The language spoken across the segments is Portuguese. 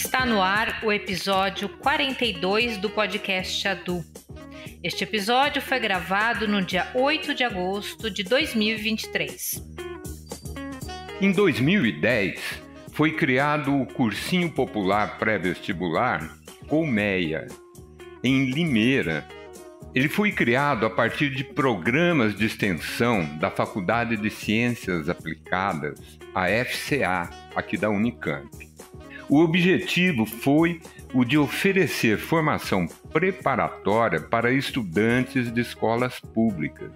Está no ar o episódio 42 do podcast ADU. Este episódio foi gravado no dia 8 de agosto de 2023. Em 2010, foi criado o Cursinho Popular Pré-Vestibular Colmeia, em Limeira. Ele foi criado a partir de programas de extensão da Faculdade de Ciências Aplicadas, a FCA, aqui da Unicamp. O objetivo foi o de oferecer formação preparatória para estudantes de escolas públicas.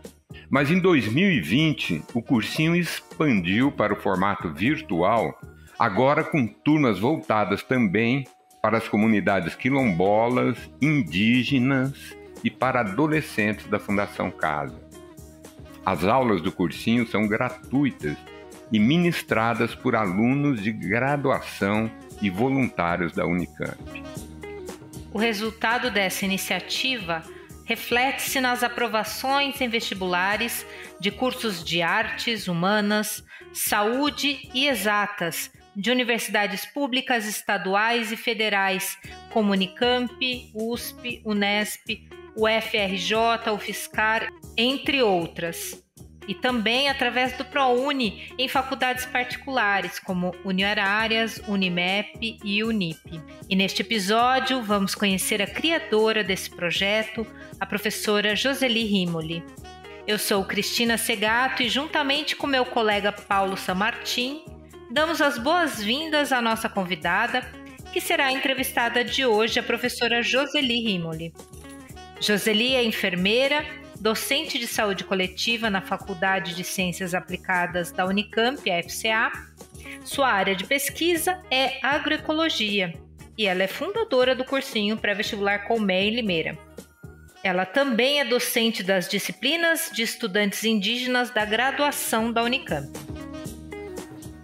Mas em 2020, o cursinho expandiu para o formato virtual, agora com turmas voltadas também para as comunidades quilombolas, indígenas e para adolescentes da Fundação Casa. As aulas do cursinho são gratuitas e ministradas por alunos de graduação e voluntários da Unicamp. O resultado dessa iniciativa reflete-se nas aprovações em vestibulares de cursos de artes, humanas, saúde e exatas de universidades públicas estaduais e federais como Unicamp, USP, Unesp, UFRJ, UFSCar, entre outras. E também através do ProUni em faculdades particulares, como Uniarárias, Unimep e Unip. E neste episódio, vamos conhecer a criadora desse projeto, a professora Joseli Rimoli. Eu sou Cristina Segato e, juntamente com meu colega Paulo Samartim, damos as boas-vindas à nossa convidada, que será a entrevistada de hoje, a professora Joseli Rimoli. Joseli é enfermeira, docente de saúde coletiva na Faculdade de Ciências Aplicadas da Unicamp, a FCA. Sua área de pesquisa é agroecologia e ela é fundadora do cursinho pré-vestibular Colmeia em Limeira. Ela também é docente das disciplinas de estudantes indígenas da graduação da Unicamp.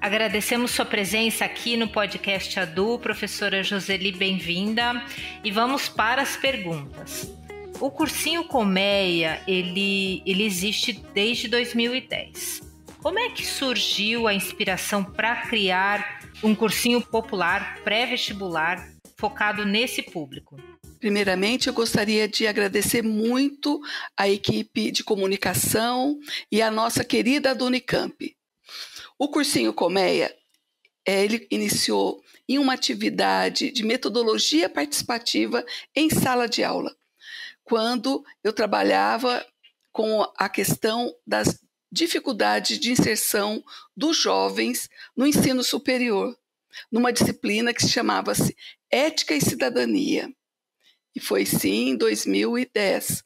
Agradecemos sua presença aqui no podcast ADU, professora Joseli, bem-vinda. E vamos para as perguntas. O cursinho Colmeia, ele existe desde 2010. Como é que surgiu a inspiração para criar um cursinho popular pré-vestibular focado nesse público? Primeiramente, eu gostaria de agradecer muito a equipe de comunicação e a nossa querida do Unicamp. O cursinho Colmeia, ele iniciou em uma atividade de metodologia participativa em sala de aula, quando eu trabalhava com a questão das dificuldades de inserção dos jovens no ensino superior, numa disciplina que se chamava-se Ética e Cidadania. E foi sim em 2010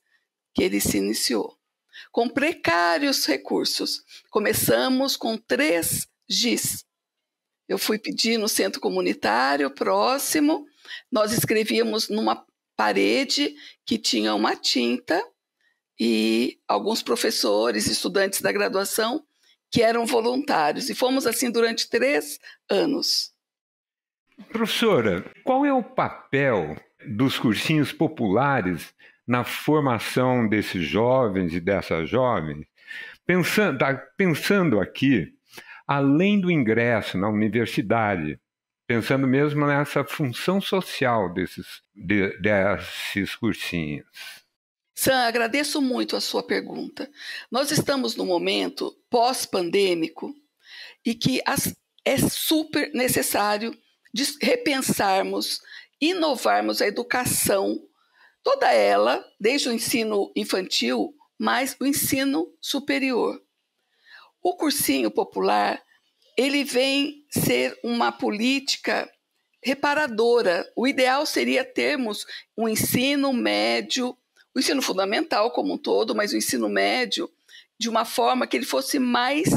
que ele se iniciou. Com precários recursos, começamos com 3 GIS. Eu fui pedir no centro comunitário próximo, nós escrevíamos numa parede que tinha uma tinta e alguns professores, estudantes da graduação que eram voluntários. E fomos assim durante 3 anos. Professora, qual é o papel dos cursinhos populares na formação desses jovens e dessas jovens? Pensando aqui, além do ingresso na universidade, pensando mesmo nessa função social desses cursinhos. Sam, agradeço muito a sua pergunta. Nós estamos num momento pós-pandêmico e que é super necessário repensarmos, inovarmos a educação, toda ela, desde o ensino infantil, mas o ensino superior. O cursinho popular, ele vem ser uma política reparadora. O ideal seria termos um ensino médio, o ensino fundamental como um todo, mas o ensino médio de uma forma que ele fosse mais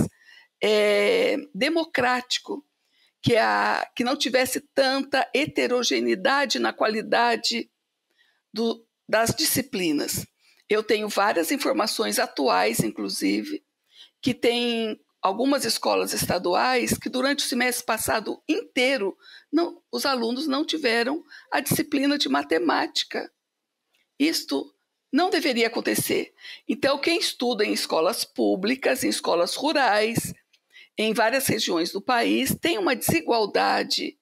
democrático, que não tivesse tanta heterogeneidade na qualidade das disciplinas. Eu tenho várias informações atuais, inclusive, que tem algumas escolas estaduais que durante o semestre passado inteiro os alunos não tiveram a disciplina de matemática. Isto não deveria acontecer. Então, quem estuda em escolas públicas, em escolas rurais, em várias regiões do país, tem uma desigualdade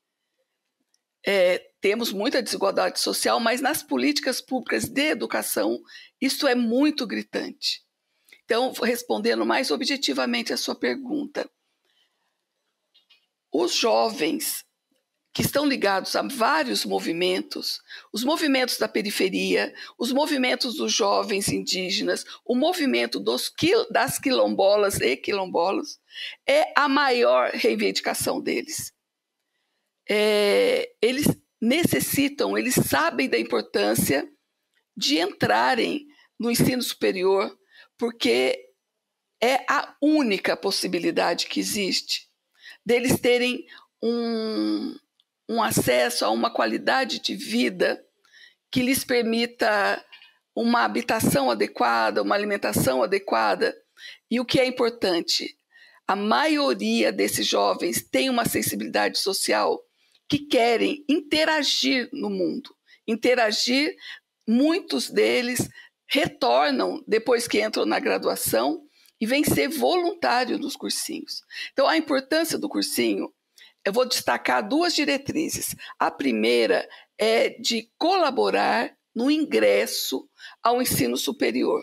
temos muita desigualdade social, mas nas políticas públicas de educação, isso é muito gritante. Então, respondendo mais objetivamente a sua pergunta, os jovens que estão ligados a vários movimentos, os movimentos da periferia, os movimentos dos jovens indígenas, o movimento das quilombolas e quilombolas, é a maior reivindicação deles. Eles necessitam, eles sabem da importância de entrarem no ensino superior, porque é a única possibilidade que existe deles terem um acesso a uma qualidade de vida que lhes permita uma habitação adequada, uma alimentação adequada. E o que é importante, a maioria desses jovens tem uma sensibilidade social que querem interagir no mundo. Interagir, muitos deles retornam depois que entram na graduação e vêm ser voluntário nos cursinhos. Então, a importância do cursinho, eu vou destacar 2 diretrizes. A primeira é de colaborar no ingresso ao ensino superior.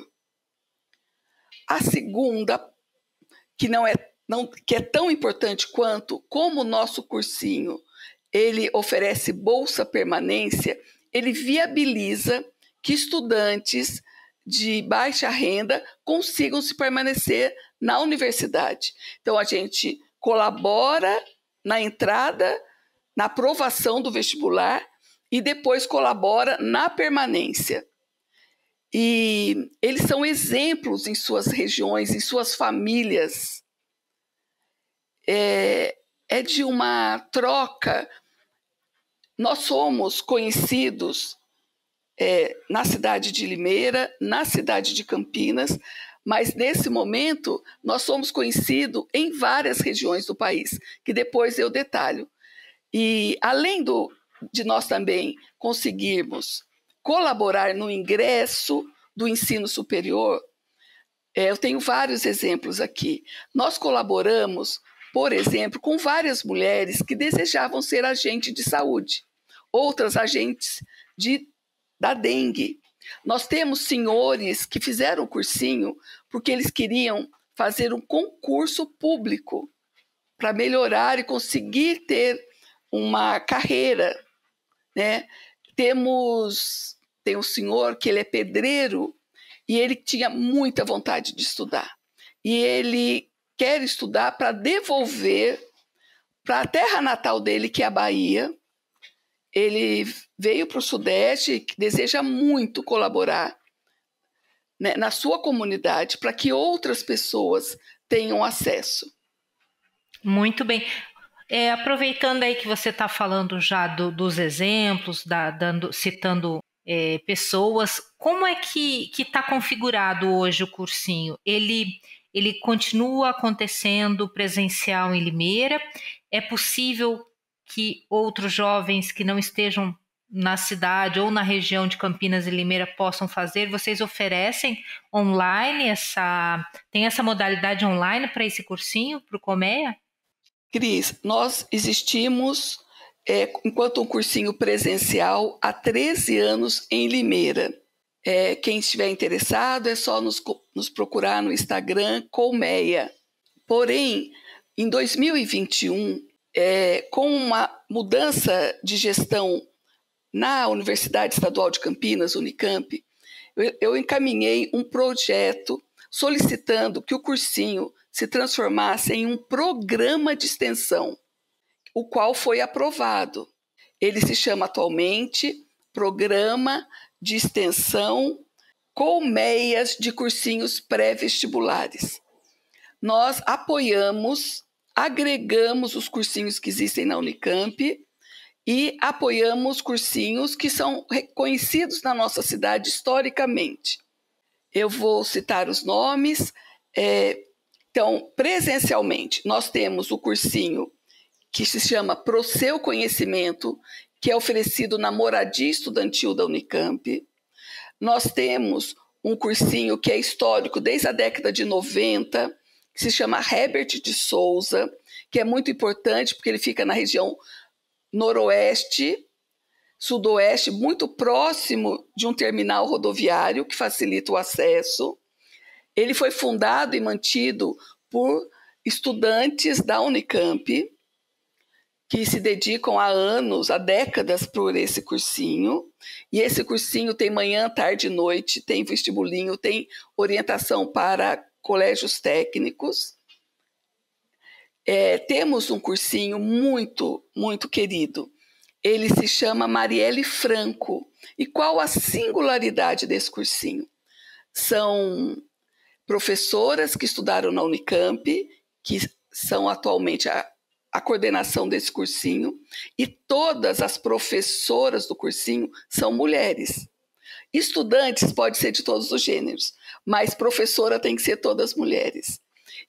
A segunda, que é tão importante quanto, como o nosso cursinho ele oferece bolsa permanência, ele viabiliza que estudantes de baixa renda consigam se permanecer na universidade. Então, a gente colabora na entrada, na aprovação do vestibular e depois colabora na permanência. E eles são exemplos em suas regiões, em suas famílias. É de uma troca. Nós somos conhecidos na cidade de Limeira, na cidade de Campinas, mas nesse momento nós somos conhecidos em várias regiões do país, que depois eu detalho. E além de nós também conseguirmos colaborar no ingresso do ensino superior, eu tenho vários exemplos aqui. Nós colaboramos, por exemplo, com várias mulheres que desejavam ser agente de saúde, outras agentes da dengue. Nós temos senhores que fizeram o cursinho porque eles queriam fazer um concurso público para melhorar e conseguir ter uma carreira, né? Tem um senhor que ele é pedreiro e ele tinha muita vontade de estudar. E ele quer estudar para devolver para a terra natal dele, que é a Bahia. Ele veio para o Sudeste, deseja muito colaborar, né, na sua comunidade para que outras pessoas tenham acesso. Muito bem. Aproveitando aí que você está falando já dos exemplos, citando pessoas, como é que está configurado hoje o cursinho? Ele continua acontecendo presencial em Limeira? É possível que outros jovens que não estejam na cidade ou na região de Campinas e Limeira possam fazer? Vocês oferecem online tem essa modalidade online para esse cursinho, para o Colmeia? Cris, nós existimos enquanto um cursinho presencial há 13 anos em Limeira. Quem estiver interessado é só nos procurar no Instagram Colmeia. Porém, em 2021, com uma mudança de gestão na Universidade Estadual de Campinas, Unicamp, eu encaminhei um projeto solicitando que o cursinho se transformasse em um programa de extensão, o qual foi aprovado. Ele se chama atualmente Programa de Extensão Colmeias de Cursinhos Pré-Vestibulares. Nós agregamos os cursinhos que existem na Unicamp e apoiamos cursinhos que são reconhecidos na nossa cidade historicamente. Eu vou citar os nomes. Então, presencialmente, nós temos o cursinho que se chama Pro Seu Conhecimento, que é oferecido na moradia estudantil da Unicamp. Nós temos um cursinho que é histórico desde a década de 90, que se chama Herbert de Souza, que é muito importante porque ele fica na região noroeste sudoeste, muito próximo de um terminal rodoviário que facilita o acesso. Ele foi fundado e mantido por estudantes da Unicamp, que se dedicam há anos, há décadas, por esse cursinho. E esse cursinho tem manhã, tarde e noite, tem vestibulinho, tem orientação para colégios técnicos. Temos um cursinho muito, muito querido. Ele se chama Marielle Franco. E qual a singularidade desse cursinho? São professoras que estudaram na Unicamp, que são atualmente a coordenação desse cursinho, e todas as professoras do cursinho são mulheres. Estudantes pode ser de todos os gêneros, mas professora tem que ser todas mulheres.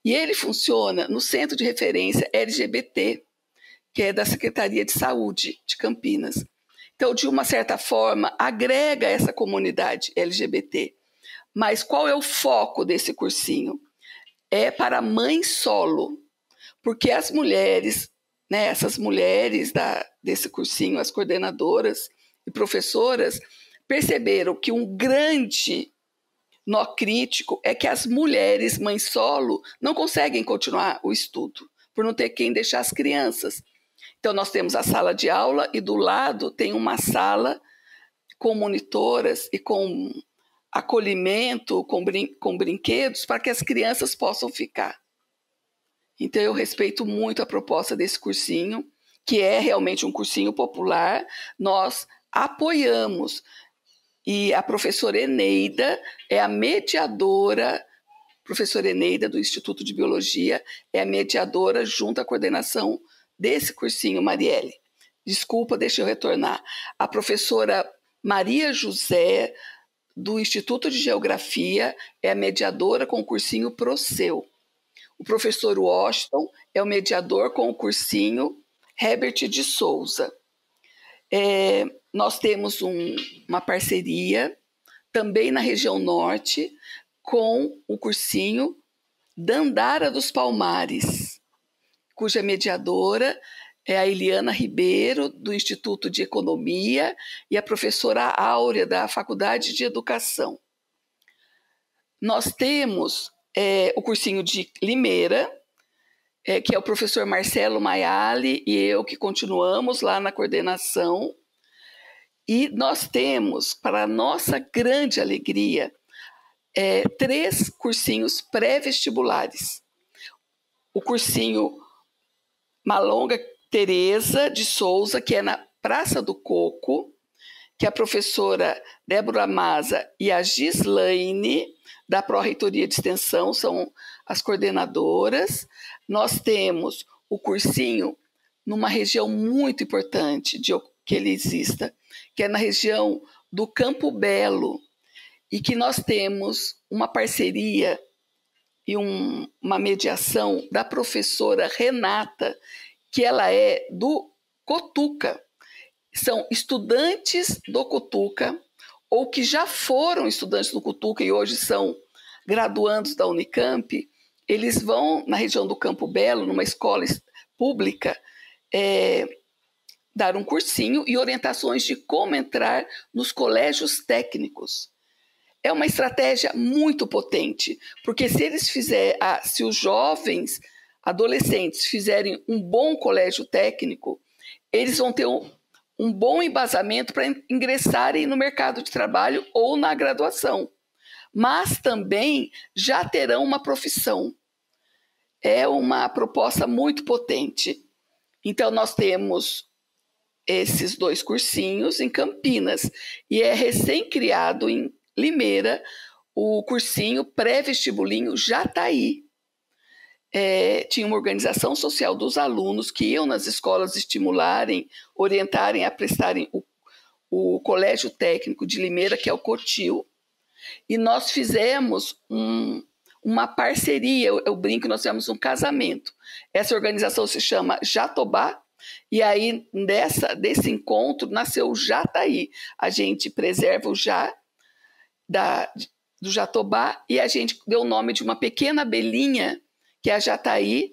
E ele funciona no Centro de Referência LGBT, que é da Secretaria de Saúde de Campinas. Então, de uma certa forma, agrega essa comunidade LGBT. Mas qual é o foco desse cursinho? É para mãe solo, porque as mulheres, né, essas mulheres desse cursinho, as coordenadoras e professoras, perceberam que um grande nó crítico é que as mulheres mães solo não conseguem continuar o estudo, por não ter quem deixar as crianças. Então, nós temos a sala de aula e do lado tem uma sala com monitoras e com acolhimento, com brinquedos, para que as crianças possam ficar. Então, eu respeito muito a proposta desse cursinho, que é realmente um cursinho popular. Nós apoiamos. E a professora Eneida é a mediadora, professora Eneida do Instituto de Biologia, é a mediadora junto à coordenação desse cursinho, Marielle. Desculpa, deixa eu retornar. A professora Maria José, do Instituto de Geografia, é a mediadora com o cursinho Proceu. O professor Washington é o mediador com o cursinho Herbert de Souza. Nós temos uma parceria também na região norte com o cursinho Dandara dos Palmares, cuja mediadora é a Eliana Ribeiro, do Instituto de Economia, e a professora Áurea, da Faculdade de Educação. Nós temos o cursinho de Limeira, que é o professor Marcelo Maiali e eu que continuamos lá na coordenação. E nós temos, para a nossa grande alegria, 3 cursinhos pré-vestibulares. O cursinho Malonga Tereza de Souza, que é na Praça do Coco, que a professora Débora Maza e a Gislaine, da Pró-Reitoria de Extensão, são as coordenadoras. Nós temos o cursinho numa região muito importante que ele exista, que é na região do Campo Belo, e que nós temos uma parceria e uma mediação da professora Renata, que ela é do Cotuca. São estudantes do Cotuca, ou que já foram estudantes do Cotuca e hoje são graduandos da Unicamp. Eles vão na região do Campo Belo, numa escola pública, dar um cursinho e orientações de como entrar nos colégios técnicos. É uma estratégia muito potente, porque se os jovens, adolescentes, fizerem um bom colégio técnico, eles vão ter um bom embasamento para ingressarem no mercado de trabalho ou na graduação. Mas também já terão uma profissão. É uma proposta muito potente. Então, nós temos esses 2 cursinhos em Campinas, e é recém-criado em Limeira o cursinho pré-vestibulinho Jataí. Tinha uma organização social dos alunos que iam nas escolas estimularem, orientarem a prestarem o Colégio Técnico de Limeira, que é o COTIL, e nós fizemos uma parceria, eu brinco, nós fizemos um casamento. Essa organização se chama Jatobá, e aí desse encontro nasceu o Jataí. A gente preserva o Já do Jatobá e a gente deu o nome de uma pequena abelhinha, que é a Jataí,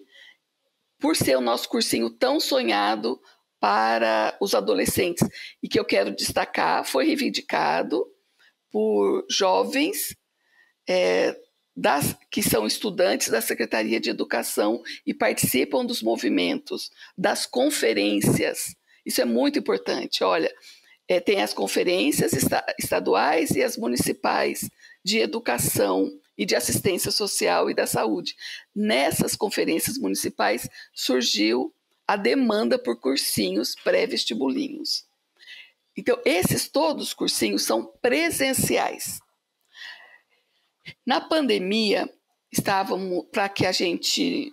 por ser o nosso cursinho tão sonhado para os adolescentes e que eu quero destacar, foi reivindicado por jovens que são estudantes da Secretaria de Educação e participam dos movimentos, das conferências. Isso é muito importante. Olha, tem as conferências estaduais e as municipais de educação e de assistência social e da saúde. Nessas conferências municipais surgiu a demanda por cursinhos pré-vestibulinhos. Então, esses todos os cursinhos são presenciais. Na pandemia, estávamos, para que a gente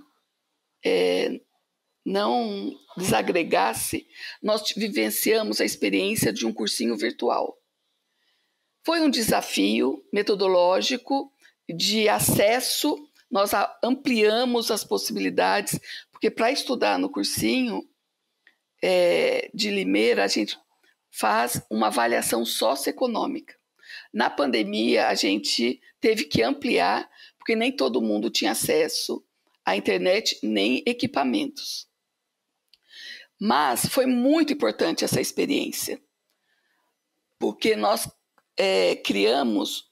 não desagregasse, nós vivenciamos a experiência de um cursinho virtual. Foi um desafio metodológico de acesso, nós ampliamos as possibilidades, porque para estudar no cursinho de Limeira, a gente faz uma avaliação socioeconômica. Na pandemia, a gente teve que ampliar, porque nem todo mundo tinha acesso à internet nem equipamentos. Mas foi muito importante essa experiência, porque nós criamos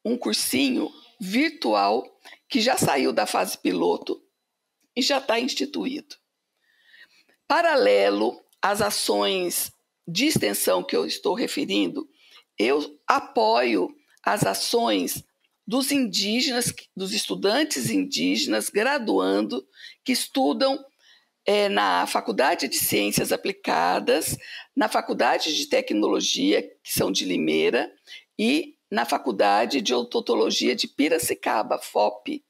um cursinho virtual que já saiu da fase piloto e já está instituído. Paralelo às ações de extensão que eu estou referindo, eu apoio as ações dos indígenas, dos estudantes indígenas graduando, que estudam na Faculdade de Ciências Aplicadas, na Faculdade de Tecnologia, que são de Limeira, e na Faculdade de Odontologia de Piracicaba, FOP.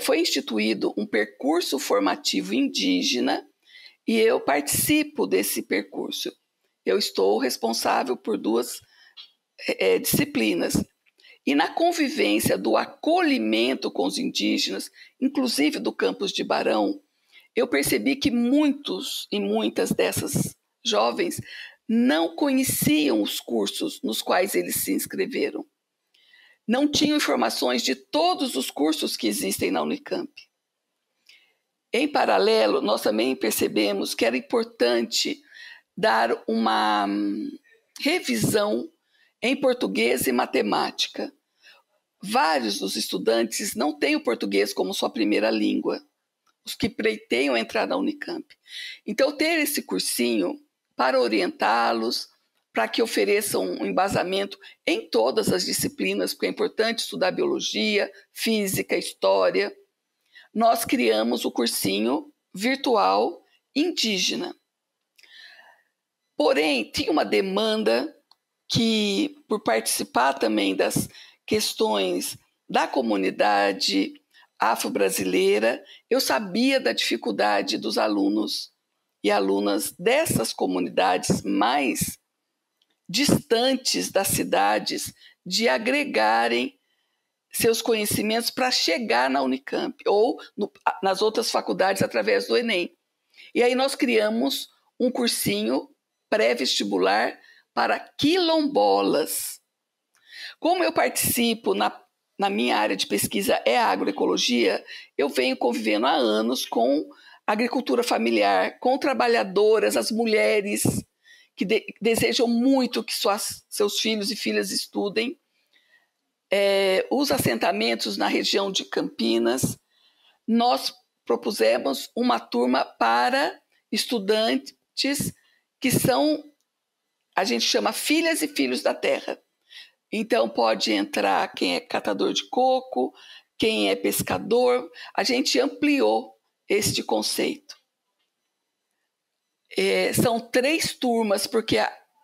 Foi instituído um percurso formativo indígena e eu participo desse percurso. Eu estou responsável por 2 disciplinas. E na convivência do acolhimento com os indígenas, inclusive do campus de Barão, eu percebi que muitos e muitas dessas jovens não conheciam os cursos nos quais eles se inscreveram. Não tinham informações de todos os cursos que existem na Unicamp. Em paralelo, nós também percebemos que era importante dar uma revisão em português e matemática. Vários dos estudantes não têm o português como sua primeira língua, os que pretendam entrar na Unicamp. Então, ter esse cursinho para orientá-los, para que ofereçam um embasamento em todas as disciplinas, porque é importante estudar biologia, física, história. Nós criamos o cursinho virtual indígena. Porém, tinha uma demanda que, por participar também das questões da comunidade afro-brasileira, eu sabia da dificuldade dos alunos e alunas dessas comunidades mais distantes das cidades de agregarem seus conhecimentos para chegar na Unicamp ou nas outras faculdades através do Enem. E aí nós criamos um cursinho pré-vestibular para quilombolas. Como eu participo na minha área de pesquisa é a agroecologia, eu venho convivendo há anos com agricultura familiar, com trabalhadoras, as mulheres que desejam muito que seus filhos e filhas estudem, os assentamentos na região de Campinas. Nós propusemos uma turma para estudantes que são, a gente chama filhas e filhos da terra. Então pode entrar quem é catador de coco, quem é pescador. A gente ampliou este conceito. São 3 turmas, porque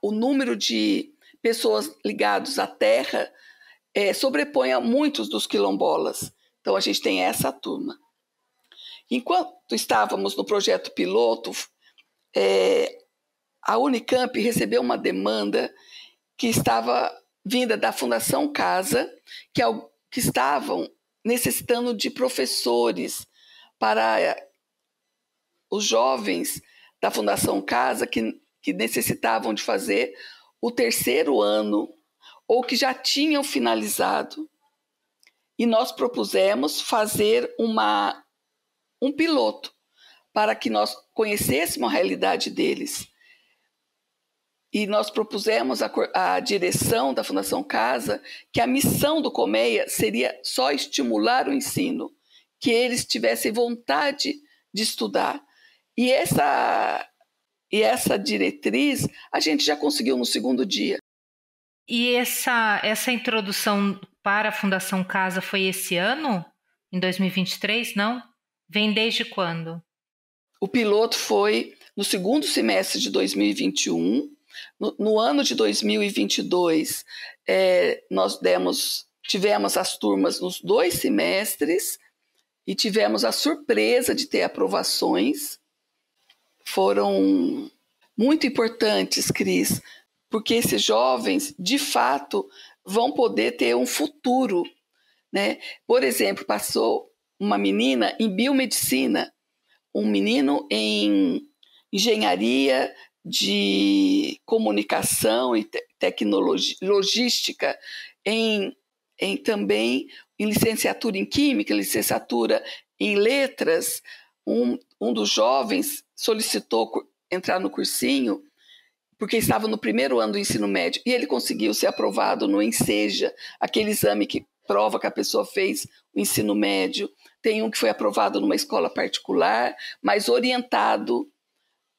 o número de pessoas ligadas à terra sobrepõe a muitos dos quilombolas. Então a gente tem essa turma. Enquanto estávamos no projeto piloto, a Unicamp recebeu uma demanda que estava vinda da Fundação Casa, que estavam necessitando de professores para os jovens da Fundação Casa que necessitavam de fazer o 3º ano ou que já tinham finalizado. E nós propusemos fazer um piloto para que nós conhecêssemos a realidade deles. E nós propusemos à direção da Fundação Casa que a missão do Colmeia seria só estimular o ensino, que eles tivessem vontade de estudar. E essa diretriz a gente já conseguiu no segundo dia. E essa introdução para a Fundação Casa foi esse ano? Em 2023, não? Vem desde quando? O piloto foi no segundo semestre de 2021. No ano de 2022, nós tivemos as turmas nos 2 semestres e tivemos a surpresa de ter aprovações. Foram muito importantes, Cris, porque esses jovens, de fato, vão poder ter um futuro, né? Por exemplo, passou uma menina em biomedicina, um menino em engenharia de comunicação e tecnologia, logística, também em licenciatura em química, licenciatura em letras. Um dos jovens solicitou entrar no cursinho porque estava no primeiro ano do ensino médio e ele conseguiu ser aprovado no ENSEJA, aquele exame que prova que a pessoa fez o ensino médio. Tem um que foi aprovado numa escola particular, mas orientado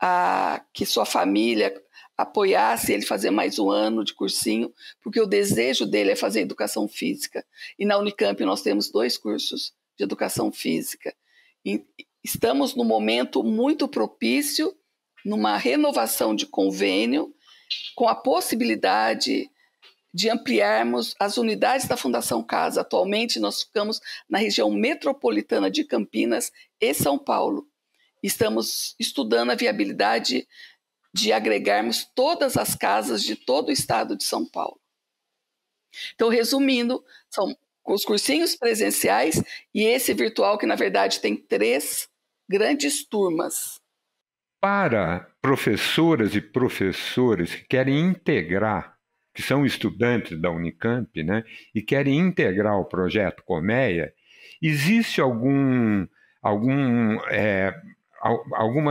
a que sua família apoiasse ele fazer mais um ano de cursinho, porque o desejo dele é fazer educação física. E na Unicamp nós temos 2 cursos de educação física. E estamos num momento muito propício, numa renovação de convênio, com a possibilidade de ampliarmos as unidades da Fundação Casa. Atualmente nós ficamos na região metropolitana de Campinas e São Paulo. Estamos estudando a viabilidade de agregarmos todas as casas de todo o estado de São Paulo. Então, resumindo, são os cursinhos presenciais e esse virtual, que na verdade tem 3 grandes turmas. Para professoras e professores que querem integrar, que são estudantes da Unicamp, né, e querem integrar o projeto Colmeia, existe alguma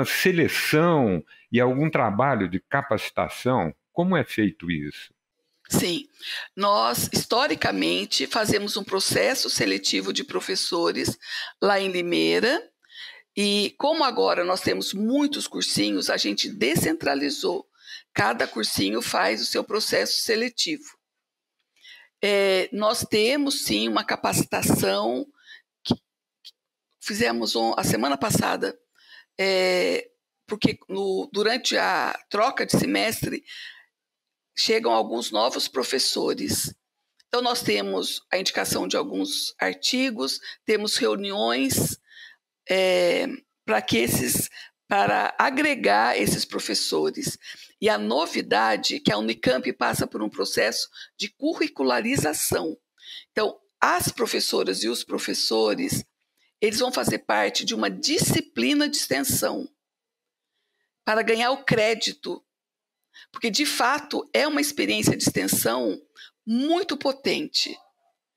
seleção e algum trabalho de capacitação? Como é feito isso? Sim, nós historicamente fazemos um processo seletivo de professores lá em Limeira e como agora nós temos muitos cursinhos, a gente descentralizou. Cada cursinho faz o seu processo seletivo. Nós temos sim uma capacitação que fizemos a semana passada, porque durante a troca de semestre chegam alguns novos professores. Então, nós temos a indicação de alguns artigos, temos reuniões para agregar esses professores. E a novidade é que a Unicamp passa por um processo de curricularização. Então, as professoras e os professores, eles vão fazer parte de uma disciplina de extensão para ganhar o crédito, porque, de fato, é uma experiência de extensão muito potente.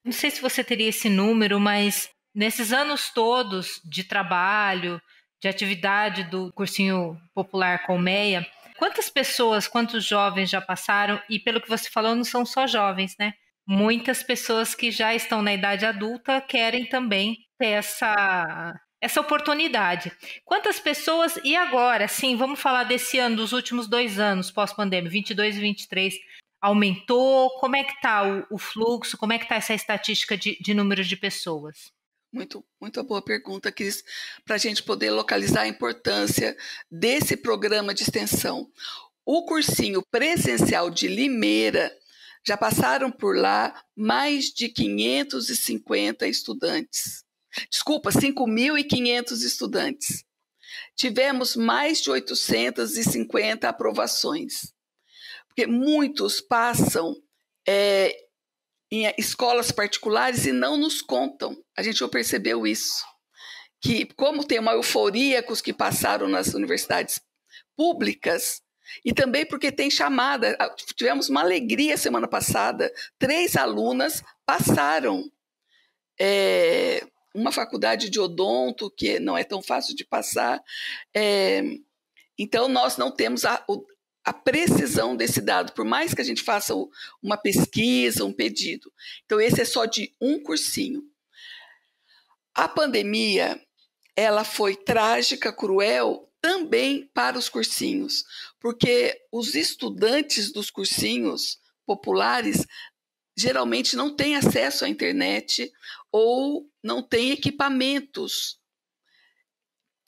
Não sei se você teria esse número, mas nesses anos todos de trabalho, de atividade do Cursinho Popular Colmeia, quantas pessoas, quantos jovens já passaram? E pelo que você falou, não são só jovens, né? Muitas pessoas que já estão na idade adulta querem também ter essa oportunidade. Quantas pessoas, e agora, sim, vamos falar desse ano, dos últimos 2 anos pós-pandemia, 22 e 23, aumentou? Como é que está o fluxo? Como é que está essa estatística de número de pessoas? Muito boa pergunta, Cris, para a gente poder localizar a importância desse programa de extensão. O cursinho presencial de Limeira, já passaram por lá mais de 550 estudantes. Desculpa, 5.500 estudantes. Tivemos mais de 850 aprovações, porque muitos passam em escolas particulares e não nos contam. A gente já percebeu isso, que como tem uma euforia com os que passaram nas universidades públicas, e também porque tem chamada. Tivemos uma alegria semana passada, 3 alunas passaram uma faculdade de odonto, que não é tão fácil de passar. Então, nós não temos a precisão desse dado, por mais que a gente faça uma pesquisa, um pedido. Então, esse é só de um cursinho. A pandemia, ela foi trágica, cruel, também para os cursinhos, porque os estudantes dos cursinhos populares geralmente não têm acesso à internet ou não têm equipamentos.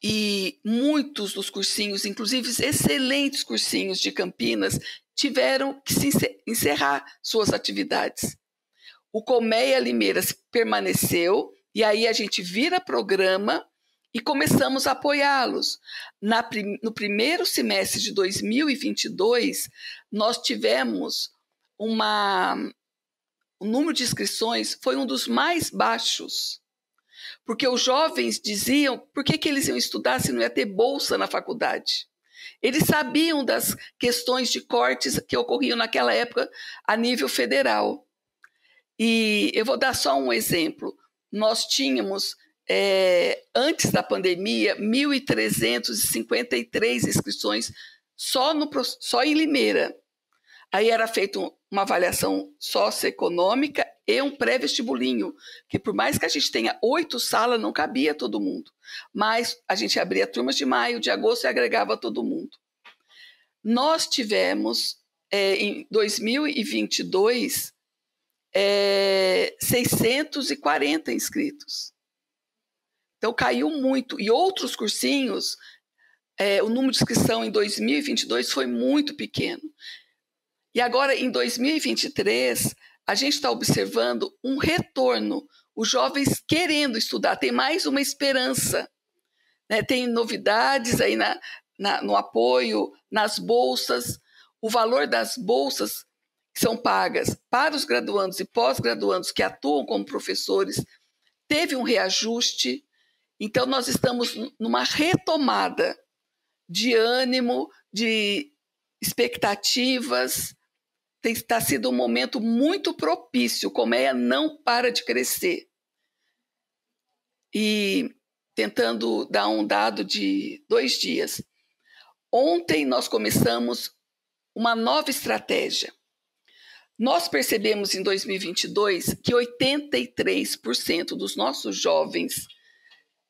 E muitos dos cursinhos, inclusive excelentes cursinhos de Campinas, tiveram que encerrar suas atividades. O Colmeia Limeira permaneceu, e aí a gente vira programa e começamos a apoiá-los. No primeiro semestre de 2022, nós tivemos o número de inscrições foi um dos mais baixos, porque os jovens diziam por que eles iam estudar se não ia ter bolsa na faculdade. Eles sabiam das questões de cortes que ocorriam naquela época a nível federal. E eu vou dar só um exemplo. Nós tínhamos, antes da pandemia, 1.353 inscrições só em Limeira. Aí era feita uma avaliação socioeconômica e um pré-vestibulinho, que por mais que a gente tenha 8 salas, não cabia todo mundo. Mas a gente abria turmas de maio, de agosto e agregava todo mundo. Nós tivemos, em 2022, 640 inscritos. Então, caiu muito. E outros cursinhos, o número de inscrição em 2022 foi muito pequeno. E agora, em 2023, a gente está observando um retorno. Os jovens querendo estudar, tem mais uma esperança. Né? Tem novidades aí no apoio, nas bolsas. O valor das bolsas que são pagas para os graduandos e pós-graduandos que atuam como professores teve um reajuste. Então, nós estamos numa retomada de ânimo, de expectativas. Está sido um momento muito propício. O Colmeia não para de crescer. E tentando dar um dado de 2 dias. Ontem nós começamos uma nova estratégia. Nós percebemos em 2022 que 83% dos nossos jovens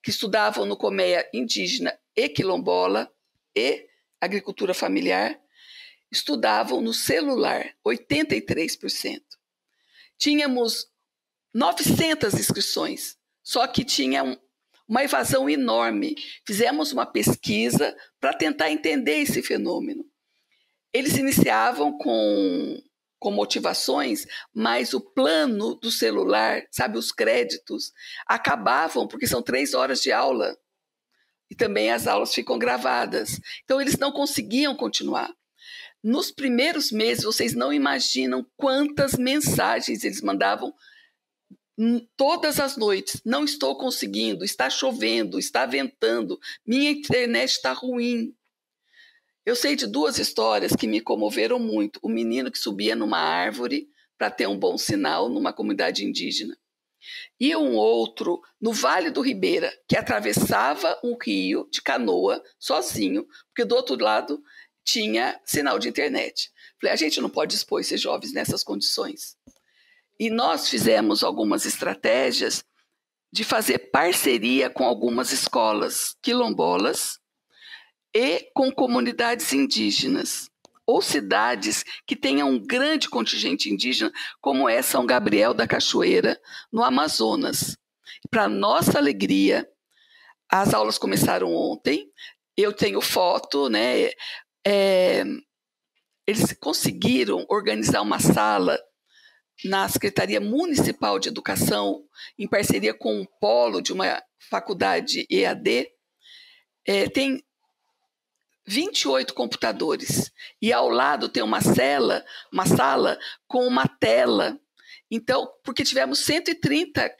que estudavam no Colmeia indígena e quilombola e agricultura familiar estudavam no celular, 83%. Tínhamos 900 inscrições, só que tinha uma evasão enorme. Fizemos uma pesquisa para tentar entender esse fenômeno. Eles iniciavam com motivações, mas o plano do celular, sabe, os créditos, acabavam porque são 3 horas de aula. E também as aulas ficam gravadas. Então, eles não conseguiam continuar. Nos primeiros meses, vocês não imaginam quantas mensagens eles mandavam todas as noites. Não estou conseguindo, está chovendo, está ventando, minha internet está ruim. Eu sei de 2 histórias que me comoveram muito. O menino que subia numa árvore para ter um bom sinal numa comunidade indígena. E um outro no Vale do Ribeira, que atravessava um rio de canoa sozinho, porque do outro lado tinha sinal de internet. Falei, a gente não pode expor esses jovens nessas condições. E nós fizemos algumas estratégias de fazer parceria com algumas escolas quilombolas e com comunidades indígenas, ou cidades que tenham um grande contingente indígena, como é São Gabriel da Cachoeira, no Amazonas. Para nossa alegria, as aulas começaram ontem, eu tenho foto, né? Eles conseguiram organizar uma sala na Secretaria Municipal de Educação, em parceria com um polo de uma faculdade EAD, tem 28 computadores, e ao lado tem uma sala com uma tela. Então, porque tivemos 130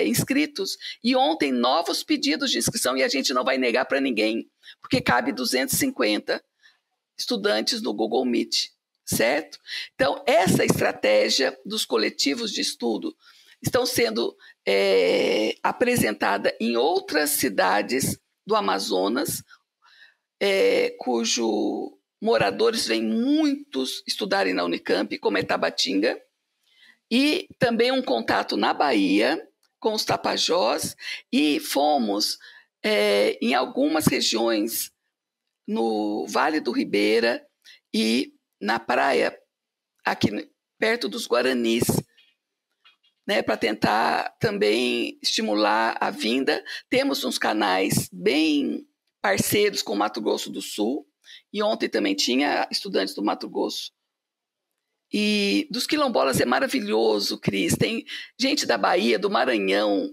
inscritos, e ontem novos pedidos de inscrição, e a gente não vai negar para ninguém, porque cabe 250 estudantes no Google Meet, certo? Então, essa estratégia dos coletivos de estudo estão sendo apresentada em outras cidades do Amazonas, cujo moradores vêm muitos estudarem na Unicamp, como é Tabatinga, e também um contato na Bahia com os Tapajós, e fomos em algumas regiões no Vale do Ribeira e na praia, aqui perto dos Guaranis, né, para tentar também estimular a vinda. Temos uns canais bem parceiros com o Mato Grosso do Sul, e ontem também tinha estudantes do Mato Grosso. E dos quilombolas é maravilhoso, Cris. Tem gente da Bahia, do Maranhão.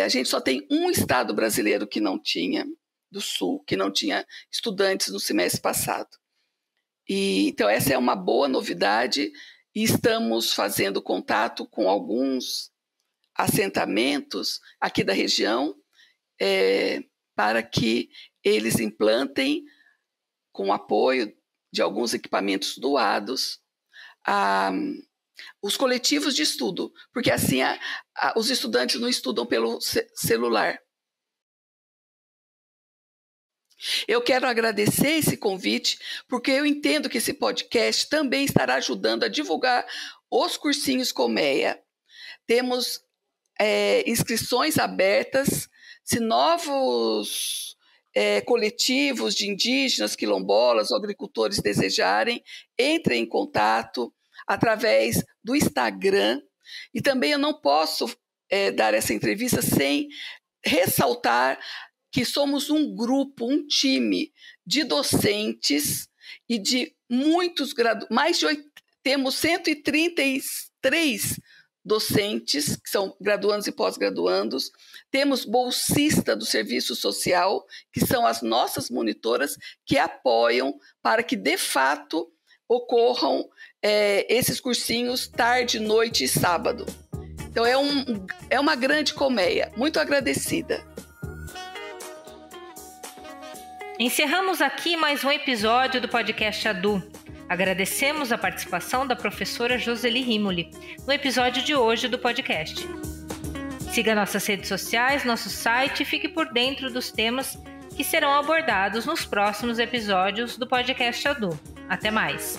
A gente só tem um estado brasileiro que não tinha, do Sul, que não tinha estudantes no semestre passado. Então, essa é uma boa novidade, e estamos fazendo contato com alguns assentamentos aqui da região para que eles implantem, com o apoio de alguns equipamentos doados, os coletivos de estudo, porque assim os estudantes não estudam pelo celular. Eu quero agradecer esse convite, porque eu entendo que esse podcast também estará ajudando a divulgar os cursinhos Colmeia. Temos inscrições abertas. Se novos coletivos de indígenas, quilombolas ou agricultores desejarem, entrem em contato através do Instagram. E também eu não posso dar essa entrevista sem ressaltar que somos um grupo, um time de docentes e de muitos temos 133 docentes, que são graduandos e pós-graduandos, temos bolsista do serviço social, que são as nossas monitoras, que apoiam para que, de fato, ocorram esses cursinhos tarde, noite e sábado. Então, é uma grande colmeia. Muito agradecida. Encerramos aqui mais um episódio do podcast ADU. Agradecemos a participação da professora Joseli Rimoli no episódio de hoje do podcast. Siga nossas redes sociais, nosso site e fique por dentro dos temas que serão abordados nos próximos episódios do podcast ADU. Até mais!